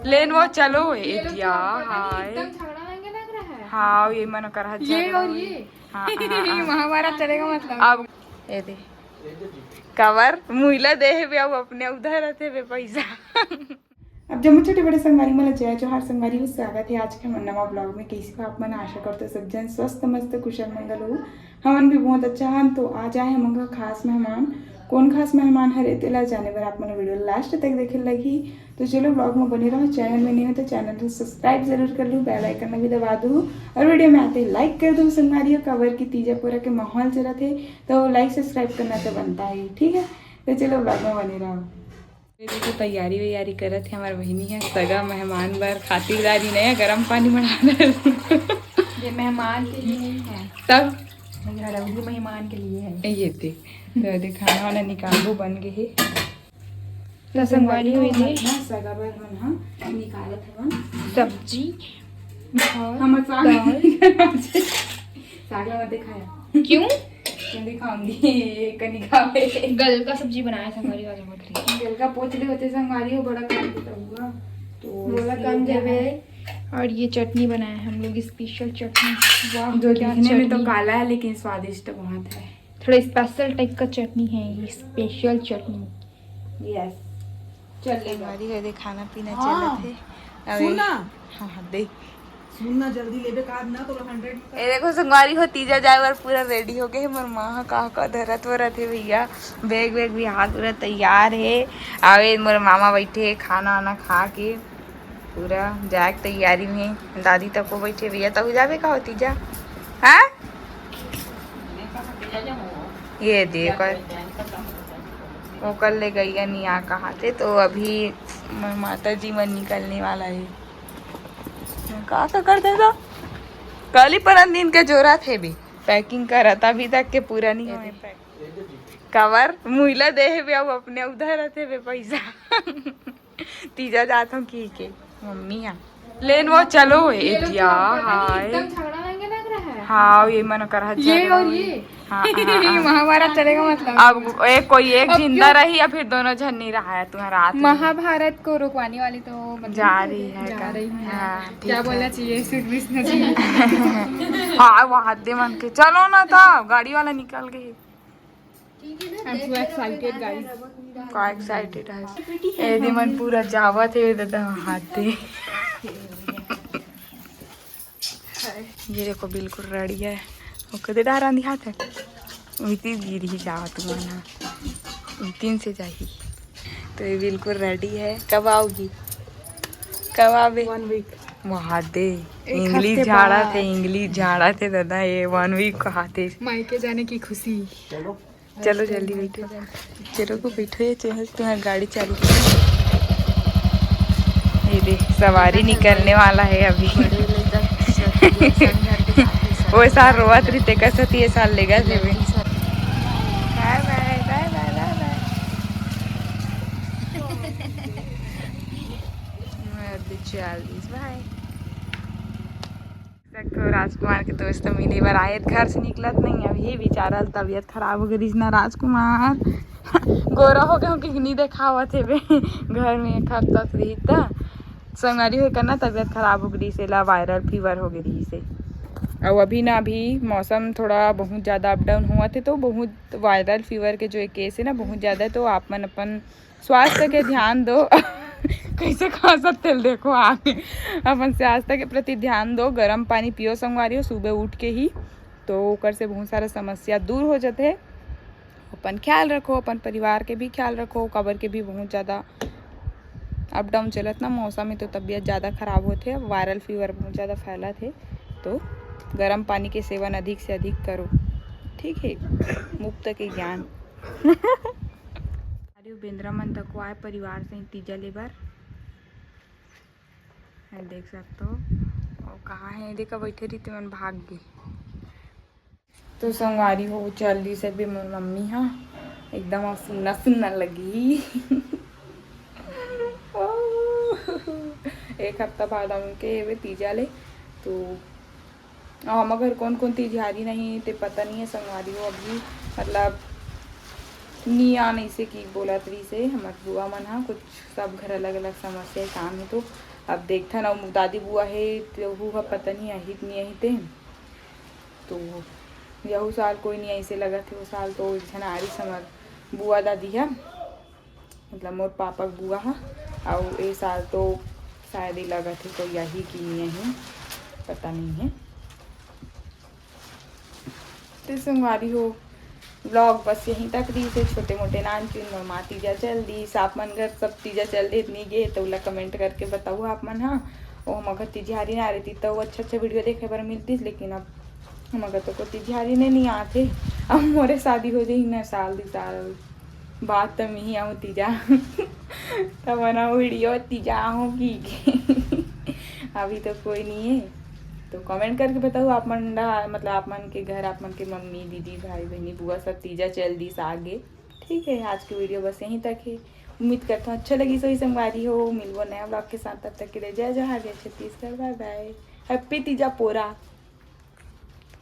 लेन वो चलो एतिया हाय एकदम झगड़ा महंगे लग रहा है। हाँ ये मन कर ये और ये महाभारत चलेगा मतलब। अब ये दे कवर मुइला दे बे अब अपने उधर रहते बे पैसा। अब जब छोटे बड़े संगवारी मला जय जोहार संगवारी हो स्वागत है आज के नवा ब्लॉग में। कैसे हो आप मन आशा करते सब जन स्वस्थ मस्त कुशल मंगल हो। हमन भी बहुत अच्छा हम तो आज आए हम खास मेहमान। कौन खास मेहमान है तेला जाने पर आप मन वीडियो लास्ट तक देखे लगी। तो चलो ब्लॉग में बने रहो। चैनल में नहीं हो तो चैनल को सब्सक्राइब जरूर कर लो, बेल आइकन भी दबा दो और वीडियो में आते लाइक कर दो। संगवारी कवर की तीजा पूरा के माहौल चला थे तो लाइक सब्सक्राइब करना तो बनता है, ठीक है। तो चलो ब्लॉग में बने रहो। तो तैयारी वैयारी करत है हमारे बहनी है सगा मेहमान बर खातिरदारी नहीं है, गर्म पानी बना ये मेहमान के लिए नहीं है, तब मेहमान के लिए है। ये थे तो खाना वाना निकालो बन गए है। तो संगवारी हुई थी सगा बर मन हां निकालत हवन सब्जी हम साग मत दिखाया क्यों दिखाऊंगी कनी खावे गल का सब्जी बनाया संगवारी वाला मत गल का पोछ ले होते संगवारी हो बड़ा काम होगा तो बोला कम देवे। और ये चटनी बनाया है हम लोग, स्पेशल चटनी। वाह जो दिखने में तो काला है लेकिन स्वादिष्ट बहुत है। थोड़ा स्पेशल टाइप का चटनी है ये, स्पेशल चटनी। यस चल ले हमारी है खाना पीना चला थे सुना। हाँ दे सुनना जल्दी लेबे कार्ड ना तो 100 ए देखो संगवारी हो तीजा जाए बार पूरा रेडी हो गए। मोर माँ का धरत वरत है भैया, बैग वैग भी हाथ पूरा तैयार है। आवे मोर मामा बैठे खाना वाना खा के पूरा जाए तैयारी में। दादी तक को बैठे भैया तब जावे का हो तीजा हाँ ये देख वो कल ले गई नहीं आ कहा थे तो अभी माता जी मन निकलने वाला है। का करते था कल ही पर दिन के जोरा थे भी पैकिंग करा था अभी तक के पूरा नहीं हुए कवर मुइला दे बे अब अपने उधर रहते बे पैसा तीजा जाता हूँ की के मम्मी यहाँ लेन वो चलो एतिया हाय एकदम झगड़ा महंगे लग रहा है। हाँ ये मन कर ये और ये महाभारत चलेगा मतलब। अब एक कोई एक जिंदा रही या फिर दोनों जन नहीं रहा है तुम्हारा हाथ में। महाभारत को रुकवाने वाली तो मतलब जा रही है जा रही है। हाँ, क्या बोलना चाहिए चाहिए हाँ वो हाथ दे मन के चलो ना था गाड़ी वाला निकल गए। एक्साइटेड गाइस, का एक्साइटेड है ए मन पूरा जावा थे दादा हाथ दे। ये देखो बिल्कुल रेडी है वो कदे डारा नहीं हाथ है उती गिरी ही जावा तुम्हारा तीन से जाही तो ये बिल्कुल रेडी है। कब आओगी कब आवे 1 वीक वहाँ दे इंग्लिश झाड़ा थे दादा ये 1 वीक कहाते मायके जाने की खुशी। चलो जल्दी बैठो चलो को बैठो ये तुम्हारी गाड़ी चालू। ये देख सवारी निकलने वाला है अभी वो साल रोवत रही कसती ये साल लेगा ले bye bye bye bye bye bye. तो राजकुमार के दोस्त मिले बार आए घर से निकलत नहीं अभी बेचारा तबीयत खराब हो गई ना राजकुमार गोरा हो गया कि नहीं देखा थे बे घर में एक हफ्ता से रही था संगरी हो करना तबीयत खराब हो गई से ला वायरल फीवर हो गई से। और अभी ना अभी मौसम थोड़ा बहुत ज़्यादा अप डाउन हुआ थे तो बहुत वायरल फीवर के जो एक केस है ना बहुत ज़्यादा है। तो आप मन अपन स्वास्थ्य के ध्यान दो कैसे खा सकते देखो आगे अपन स्वास्थ्य के प्रति ध्यान दो। गर्म पानी पियो संगवारी हो सुबह उठ के ही तो ओकर से बहुत सारा समस्या दूर हो जाते हैं। अपन ख्याल रखो अपन परिवार के भी ख्याल रखो कबर के भी बहुत ज़्यादा अप डाउन चलत ना मौसम में तो तबीयत ज़्यादा खराब होते वायरल फीवर बहुत ज़्यादा फैला थे तो गर्म पानी के सेवन अधिक से अधिक करो, ठीक है। मुफ्त के ज्ञान बेंद्रा मन तक को आए परिवार से तीजा लेबर देख सकते हो और कहाँ है देखा बैठे रही मन भाग गई तो संगवारी हो चल रही से भी मेरी मम्मी हाँ एकदम सुनना सुनना लगी एक हफ्ता बाद उनके वे तीजा ले तो हम अगर कौन कौन तीजारी नहीं ते पता नहीं है संगवारी हो अभी मतलब नी आने से की बोला तरी से हमार बुआ मन हा कुछ सब घर अलग अलग समस्या काम है। तो अब देखता ना दादी बुआ है तो वो पता नहीं अहित नहीं अहिते तो यहू साल कोई नहीं ऐसे लगा थे। वो साल तो एक जन आरी समर बुआ दादी है मतलब मोर पापा बुआ हा और ये साल तो शायद ही लगा थे तो यही की नहीं है पता नहीं है। तो संगवारी हो ब्लॉग बस यहीं तक दी से छोटे मोटे नान चुन और माँ तीजा चल दी साप मन घर सब तीजा चल दी इतनी गे तो उला कमेंट करके बताओ आप मन हाँ। और हम अगर तिजहारी ना रही तो अच्छा वीडियो देखे पर मिलती लेकिन अब हम अगर तो कोई तिजहारी नहीं आते। अब मोरे शादी हो जाए न साल 2 साल बाद तो मैं ही आऊँ तीजा तब बनाऊँ वीडियो तीजा आऊँ की अभी तो कोई नहीं है। तो कमेंट करके बताओ आप मन मतलब आप मन के घर आप मन के मम्मी दीदी भाई बहनी बुआ सब तीजा चल दी आगे। ठीक है आज की वीडियो बस यहीं तक है। उम्मीद करता हूँ अच्छा लगी सही संगवारी हो मिलवो नया ब्लॉग के साथ तब तक के लिए जय जय हार छत्तीसगढ़ बाय बाय हैप्पी तीजा पोरा।